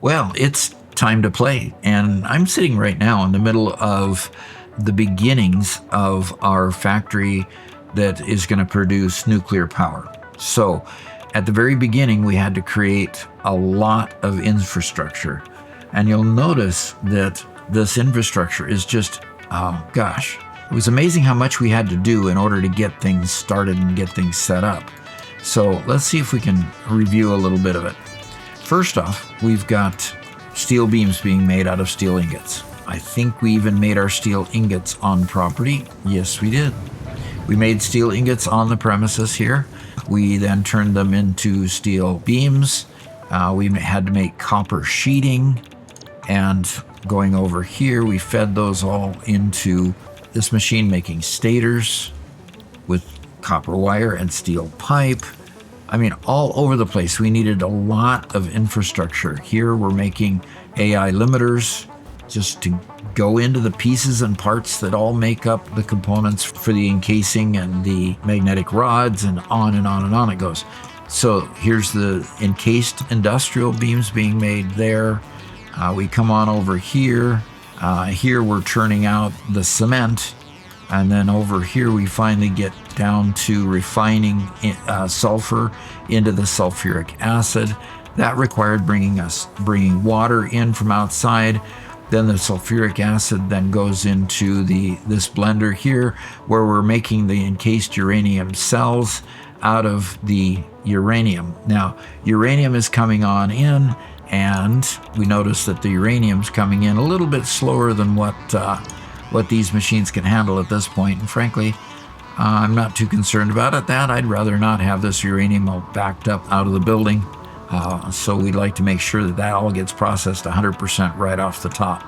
Well, it's time to play, and I'm sitting right now in the middle of the beginnings of our factory that is going to produce nuclear power. So at the very beginning, we had to create a lot of infrastructure, and you'll notice that this infrastructure is just, oh gosh, it was amazing how much we had to do in order to get things started and get things set up. So let's see if we can review a little bit of it. First off, we've got steel beams being made out of steel ingots. I think we even made our steel ingots on property. Yes, we did. We made steel ingots on the premises here. We then turned them into steel beams. We had to make copper sheeting, and going over here, we fed those all into this machine making stators with copper wire and steel pipe. I mean, all over the place. We needed a lot of infrastructure. Here we're making AI limiters just to go into the pieces and parts that all make up the components for the encasing and the magnetic rods, and on and on and on it goes. So here's the encased industrial beams being made there. We come on over here. Here we're churning out the cement. And then over here, we finally get down to refining sulfur into the sulfuric acid. That required bringing water in from outside. Then the sulfuric acid then goes into this blender here, where we're making the encased uranium cells out of the uranium. Now, uranium is coming on in, and we notice that the uranium's coming in a little bit slower than what these machines can handle at this point. And frankly, I'm not too concerned about it. I'd rather not have this uranium all backed up out of the building. So we'd like to make sure that all gets processed 100% right off the top.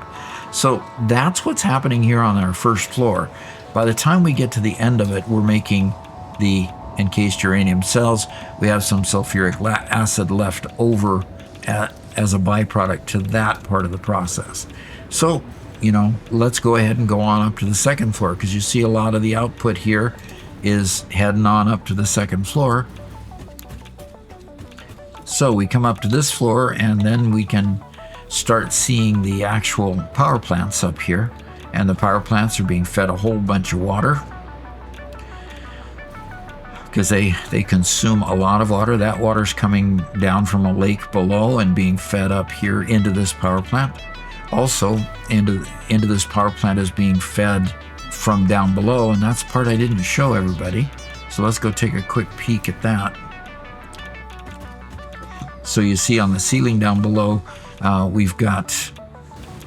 So that's what's happening here on our first floor. By the time we get to the end of it, we're making the encased uranium cells. We have some sulfuric acid left over as a byproduct to that part of the process. So, let's go ahead and go on up to the second floor, because you see a lot of the output here is heading on up to the second floor. So we come up to this floor, and then we can start seeing the actual power plants up here. And the power plants are being fed a whole bunch of water, because they consume a lot of water. That water's coming down from a lake below and being fed up here into this power plant. Also, into this power plant is being fed from down below, and that's the part I didn't show everybody. So let's go take a quick peek at that. So you see on the ceiling down below, we've got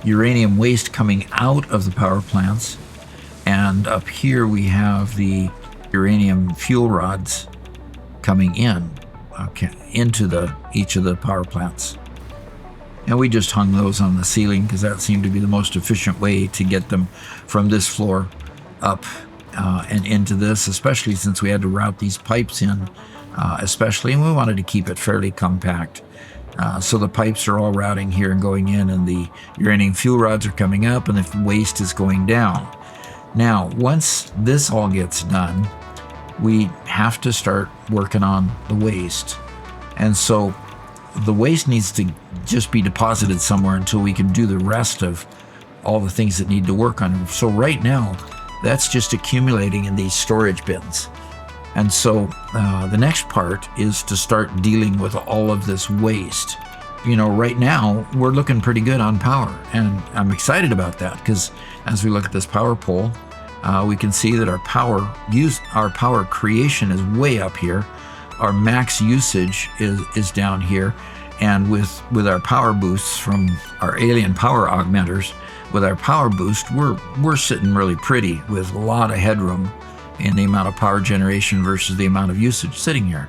uranium waste coming out of the power plants, and up here we have the uranium fuel rods coming in, into each of the power plants. And we just hung those on the ceiling because that seemed to be the most efficient way to get them from this floor up and into this, especially since we had to route these pipes in, and we wanted to keep it fairly compact. So the pipes are all routing here and going in, and the uranium fuel rods are coming up, and the waste is going down. Now, once this all gets done, we have to start working on the waste. And so the waste needs to just be deposited somewhere until we can do the rest of all the things that need to work on it. So right now, that's just accumulating in these storage bins. And so the next part is to start dealing with all of this waste. Right now, we're looking pretty good on power, and I'm excited about that, because as we look at this power pole, we can see that our power creation is way up here. Our max usage is down here. And with our power boosts from our alien power augmenters, with our power boost, we're sitting really pretty with a lot of headroom in the amount of power generation versus the amount of usage sitting here.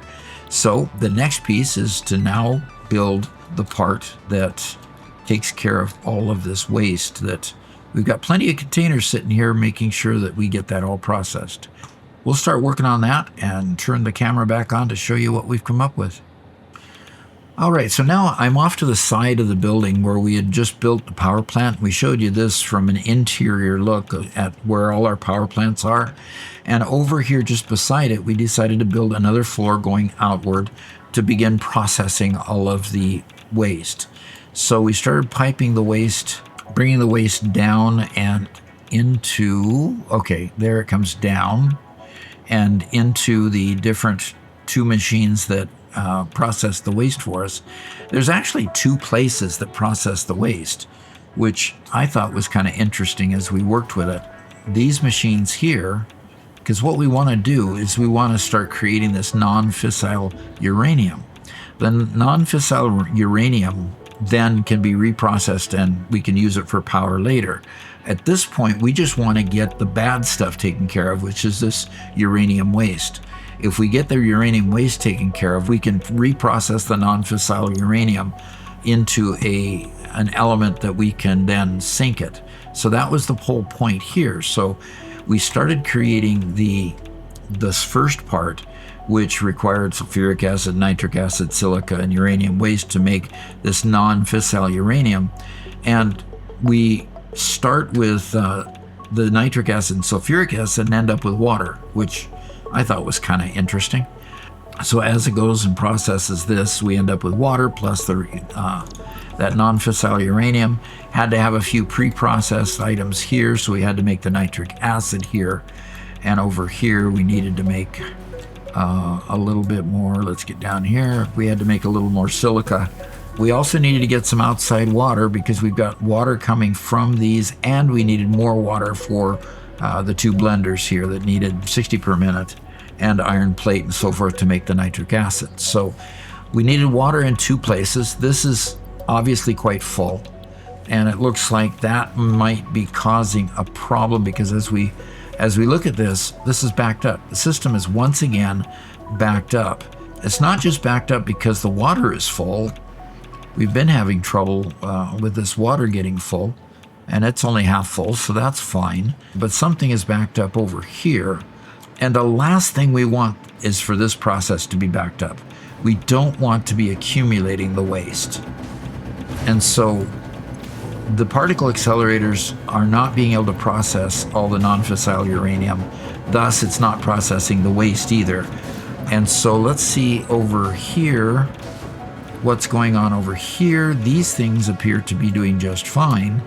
So the next piece is to now build the part that takes care of all of this waste. That we've got plenty of containers sitting here, making sure that we get that all processed. We'll start working on that and turn the camera back on to show you what we've come up with. All right, so now I'm off to the side of the building where we had just built the power plant. We showed you this from an interior look at where all our power plants are. And over here just beside it, we decided to build another floor going outward to begin processing all of the waste. So we started piping the waste, bringing the waste down and into, okay, there it comes down and into the different two machines that process the waste for us. There's actually two places that process the waste, which I thought was kind of interesting as we worked with it. These machines here, because what we want to do is we want to start creating this non-fissile uranium. The non-fissile uranium then can be reprocessed and we can use it for power later. At this point, we just want to get the bad stuff taken care of, which is this uranium waste. If we get the uranium waste taken care of, we can reprocess the non-fissile uranium into an element that we can then sink it. So that was the whole point here. So we started creating this first part, which required sulfuric acid, nitric acid, silica, and uranium waste to make this non-fissile uranium. And we start with the nitric acid and sulfuric acid and end up with water, which I thought was kind of interesting. So as it goes and processes this, we end up with water plus that non-fissile uranium. Had to have a few pre-processed items here, so we had to make the nitric acid here. And over here, we needed to make a little bit more. Let's get down here. We had to make a little more silica. We also needed to get some outside water because we've got water coming from these, and we needed more water for the two blenders here that needed 60 per minute and iron plate and so forth to make the nitric acid. So we needed water in two places. This is obviously quite full, and it looks like that might be causing a problem because as we look at this is backed up. The system is once again backed up. It's not just backed up because the water is full. We've been having trouble with this water getting full, and it's only half full, so that's fine. But something is backed up over here. And the last thing we want is for this process to be backed up. We don't want to be accumulating the waste. And so the particle accelerators are not being able to process all the non-fissile uranium. Thus, it's not processing the waste either. And so let's see over here what's going on over here. These things appear to be doing just fine.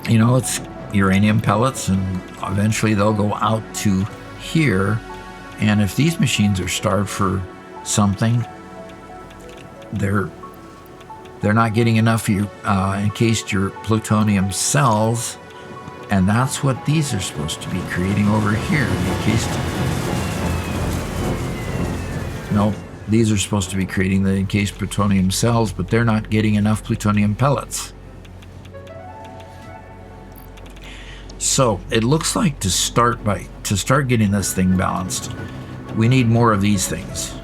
You know, it's uranium pellets, and eventually they'll go out to here. And if these machines are starved for something, they're not getting enough encased your plutonium cells, and that's what these are supposed to be creating over here. No, these are supposed to be creating the encased plutonium cells, but they're not getting enough plutonium pellets. So it looks like to start getting this thing balanced, we need more of these things.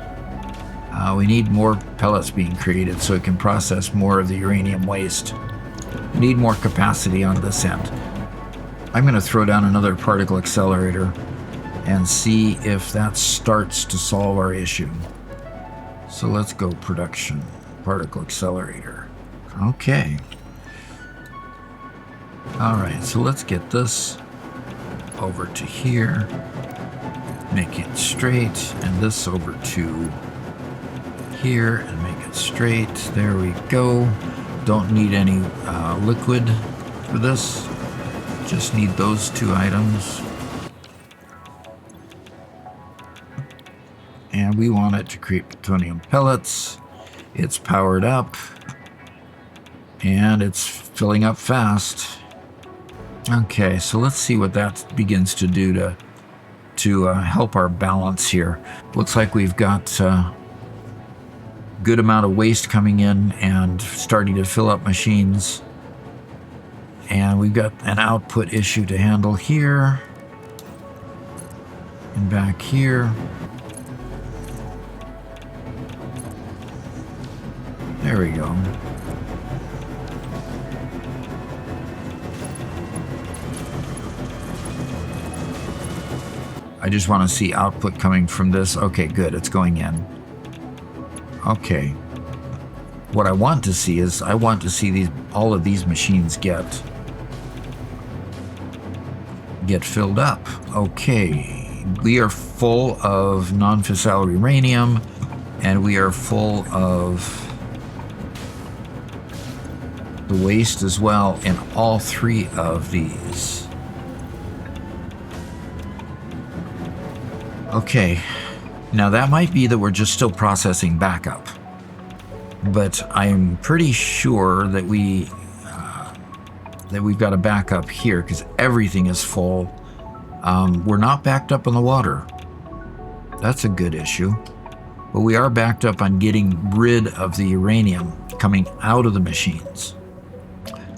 We need more pellets being created so it can process more of the uranium waste. We need more capacity on this end. I'm going to throw down another particle accelerator and see if that starts to solve our issue. So let's go production, particle accelerator. Okay. All right, so let's get this over to here, make it straight, and this over to here and make it straight. There we go. Don't need any liquid for this. Just need those two items. And we want it to create plutonium pellets. It's powered up and it's filling up fast. Okay, so let's see what that begins to do to help our balance here. Looks like we've got good amount of waste coming in and starting to fill up machines. And we've got an output issue to handle here and back here. There we go. I just want to see output coming from this. Okay, good, it's going in. Okay. What I want to see is all of these machines get filled up. Okay. We are full of non-fissile uranium, and we are full of the waste as well in all three of these. Okay, now that might be that we're just still processing backup, but I'm pretty sure that we've got a backup here because everything is full. We're not backed up on the water. That's a good issue. But we are backed up on getting rid of the uranium coming out of the machines.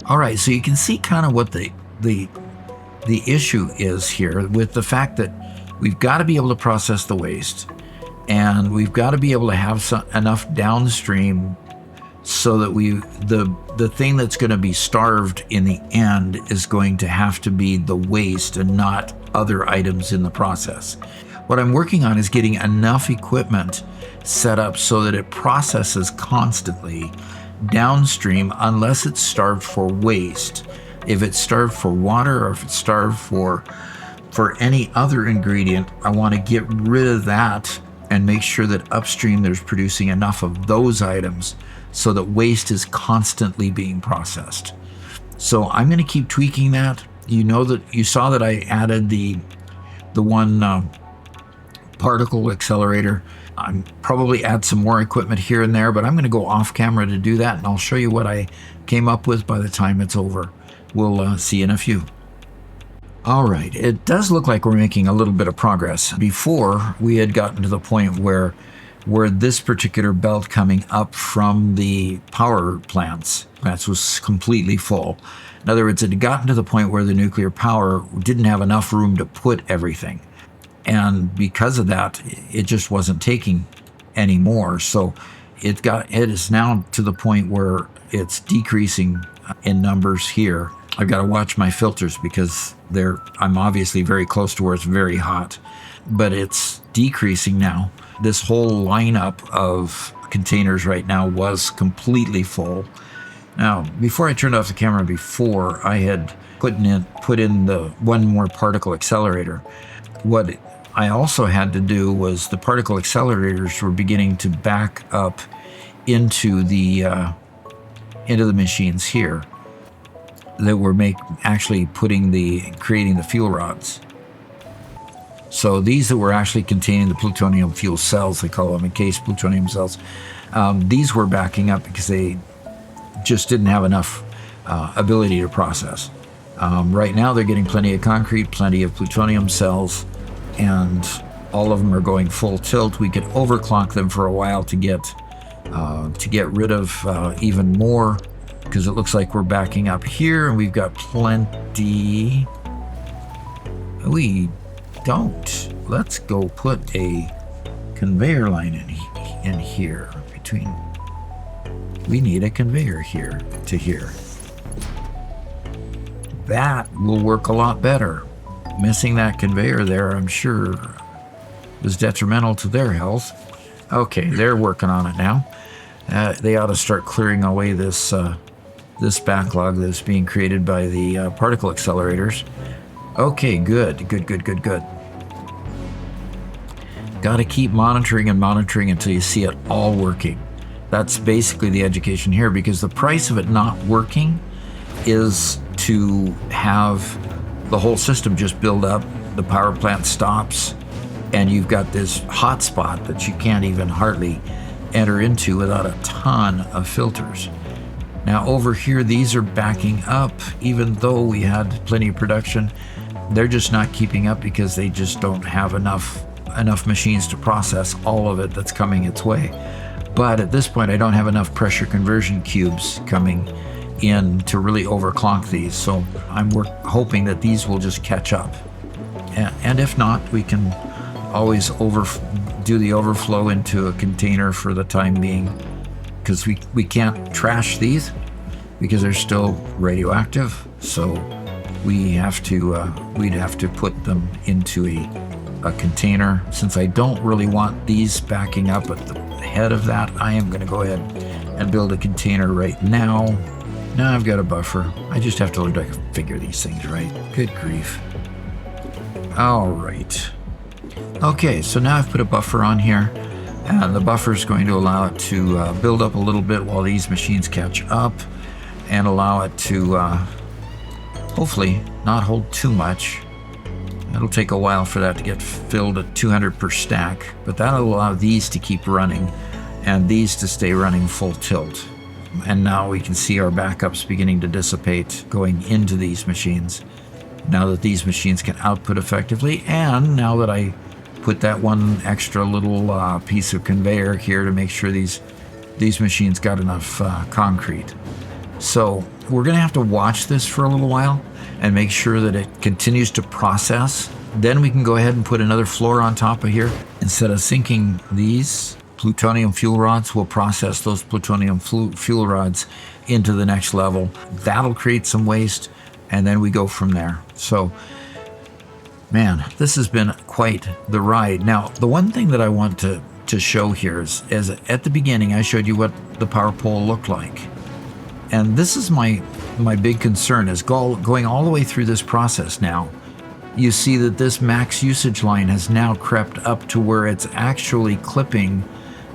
All right, so you can see kind of what the issue is here with the fact that we've got to be able to process the waste, and we've got to be able to have enough downstream so that the thing that's going to be starved in the end is going to have to be the waste and not other items in the process. What I'm working on is getting enough equipment set up so that it processes constantly downstream unless it's starved for waste. If it's starved for water or if it's starved for any other ingredient, I want to get rid of that and make sure that upstream there's producing enough of those items so that waste is constantly being processed. So I'm going to keep tweaking that. You saw that I added the one particle accelerator. I'm probably add some more equipment here and there, but I'm going to go off camera to do that, and I'll show you what I came up with by the time it's over. We'll see you in a few. All right, it does look like we're making a little bit of progress. Before, we had gotten to the point where this particular belt coming up from the power plants was completely full. In other words, it had gotten to the point where the nuclear power didn't have enough room to put everything. And because of that, it just wasn't taking anymore. So it is now to the point where it's decreasing in numbers here. I've got to watch my filters because I'm obviously very close to where it's very hot, but it's decreasing now. This whole lineup of containers right now was completely full. Now, before I turned off the camera before, I had put in the one more particle accelerator. What I also had to do was the particle accelerators were beginning to back up into the machines here that were actually creating the fuel rods. So these that were actually containing the plutonium fuel cells, they call them encased plutonium cells, these were backing up because they just didn't have enough ability to process. Right now they're getting plenty of concrete, plenty of plutonium cells, and all of them are going full tilt. We could overclock them for a while to get rid of even more, because it looks like we're backing up here and we've got plenty. We don't. Let's go put a conveyor line in here between. We need a conveyor here to here. That will work a lot better. Missing that conveyor there, I'm sure, was detrimental to their health. Okay, they're working on it now. They ought to start clearing away this backlog that's being created by the particle accelerators. Okay, good. Got to keep monitoring and monitoring until you see it all working. That's basically the education here, because the price of it not working is to have the whole system just build up, the power plant stops, and you've got this hot spot that you can't even hardly enter into without a ton of filters. Now over here, these are backing up. Even though we had plenty of production, they're just not keeping up because they just don't have enough machines to process all of it that's coming its way. But at this point, I don't have enough pressure conversion cubes coming in to really overclock these, so I'm hoping that these will just catch up, and if not, we can always do the overflow into a container for the time being, because we can't trash these because they're still radioactive. So we'd have to put them into a container. Since I don't really want these backing up at the head of that, I am going to go ahead and build a container right now. Now I've got a buffer. I just have to learn to figure these things right. Good grief. All right. Okay, so now I've put a buffer on here. And the buffer is going to allow it to build up a little bit while these machines catch up, and allow it to hopefully not hold too much. It'll take a while for that to get filled at 200 per stack, but that'll allow these to keep running and these to stay running full tilt. And now we can see our backups beginning to dissipate going into these machines, now that these machines can output effectively. And now that I put that one extra little piece of conveyor here to make sure these machines got enough concrete. So we're going to have to watch this for a little while and make sure that it continues to process. Then we can go ahead and put another floor on top of here. Instead of sinking these plutonium fuel rods, we'll process those plutonium fuel rods into the next level. That'll create some waste, and then we go from there. So, man, this has been quite the ride. Now, the one thing that I want to show here is at the beginning, I showed you what the power pole looked like. And this is my big concern, is going all the way through this process now. You see that this max usage line has now crept up to where it's actually clipping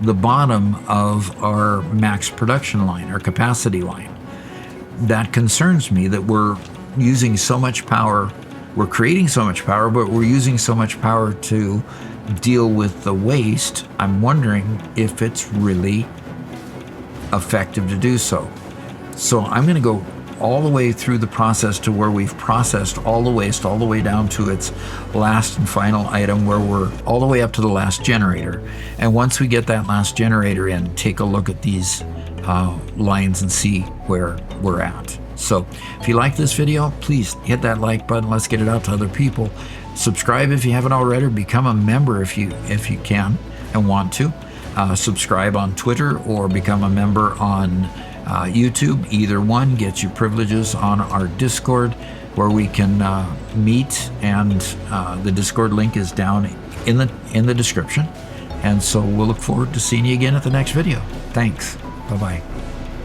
the bottom of our max production line, our capacity line. That concerns me, that we're using so much power, we're creating so much power, but we're using so much power to deal with the waste. I'm wondering if it's really effective to do so. So I'm going to go all the way through the process to where we've processed all the waste, all the way down to its last and final item, where we're all the way up to the last generator. And once we get that last generator in, take a look at these lines and see where we're at. So if you like this video, please hit that like button. Let's get it out to other people. Subscribe if you haven't already, or become a member if you can and want to. Subscribe on Twitter or become a member on YouTube. Either one gets you privileges on our Discord, where we can meet, and the Discord link is down in the description. And so we'll look forward to seeing you again at the next video. Thanks. Bye-bye.